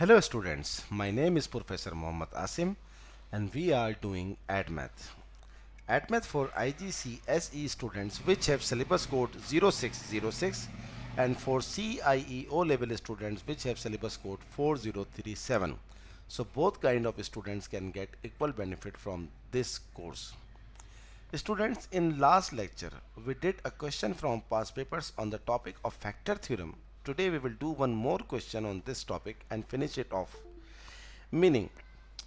Hello students, my name is Professor Muhammad Asim and we are doing AdMath. AdMath for IGCSE students which have syllabus code 0606 and for CIE O level students which have syllabus code 4037. So both kind of students can get equal benefit from this course. Students, in last lecture, we did a question from past papers on the topic of factor theorem. Today we will do one more question on this topic and finish it off. Meaning,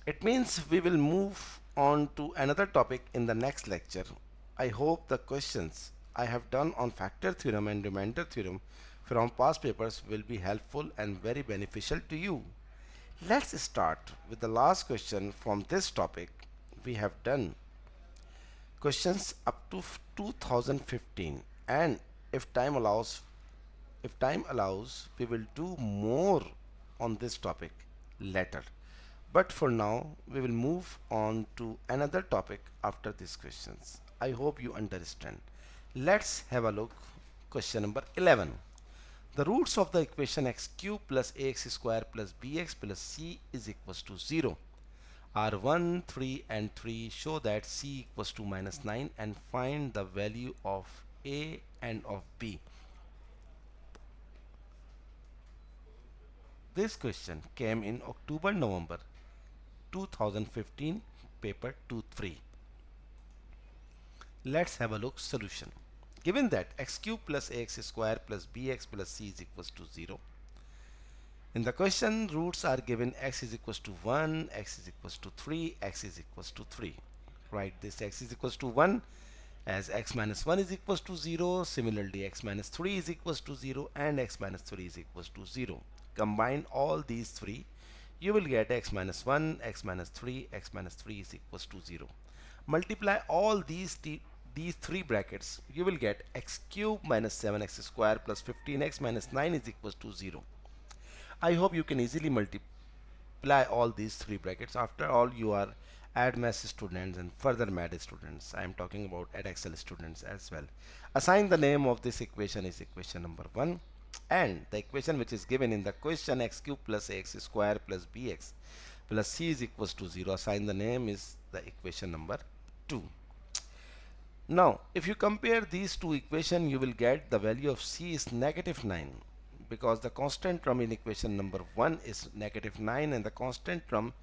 it means we will move on to another topic in the next lecture. I hope the questions I have done on factor theorem and remainder theorem from past papers will be helpful and very beneficial to you. Let's start with the last question from this topic. We have done questions up to 2015, and if time allows we will do more on this topic later, but for now we will move on to another topic after these questions. I hope you understand. Let's have a look. Question number 11. The roots of the equation x cube plus ax square plus bx plus c is equals to 0 are 1, 3 and 3. Show that c equals to minus 9 and find the value of a and of b. This question came in October-November 2015, paper 2-3. Let's have a look. Solution. Given that x cube plus ax square plus bx plus c is equals to 0. In the question, roots are given x is equals to 1, x is equals to 3, x is equals to 3. Write this x is equals to 1 as x minus 1 is equals to 0. Similarly, x minus 3 is equals to 0 and x minus 3 is equals to 0. Combine all these three, you will get x minus 1, x minus 3, x minus 3 is equals to 0. Multiply all these three brackets, you will get x cube minus 7x square plus 15x minus 9 is equals to 0. I hope you can easily multiply all these three brackets. After all, you are AdMath students and further math students. I am talking about EdXL students as well. Assign the name of this equation is equation number 1, and the equation which is given in the question x cube plus ax square plus bx plus c is equals to 0. Assign the name is the equation number 2. Now, if you compare these two equations, you will get the value of c is negative 9, because the constant term in equation number 1 is negative 9 and the constant term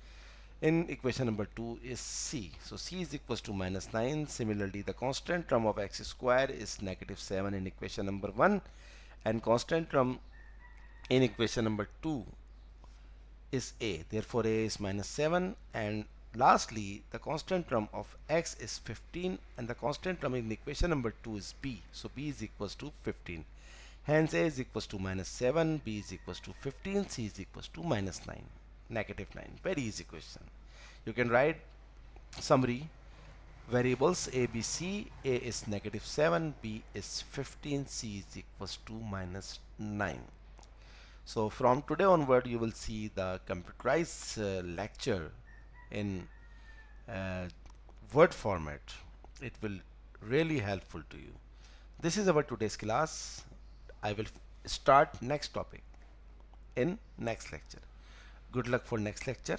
in equation number 2 is c. So c is equals to minus 9. Similarly, the constant term of x square is negative 7 in equation number 1 and constant term in equation number 2 is a. Therefore, a is minus 7, and lastly the constant term of x is 15 and the constant term in equation number 2 is b. So b is equals to 15. Hence, a is equals to minus 7, b is equals to 15, c is equals to minus 9, negative 9. Very easy question. You can write summary variables a, b, c. A is negative 7, b is 15, c is equals to minus 9. So from today onward, you will see the computerized lecture in word format. It will really helpful to you. This is our today's class. I will start next topic in next lecture. Good luck for next lecture.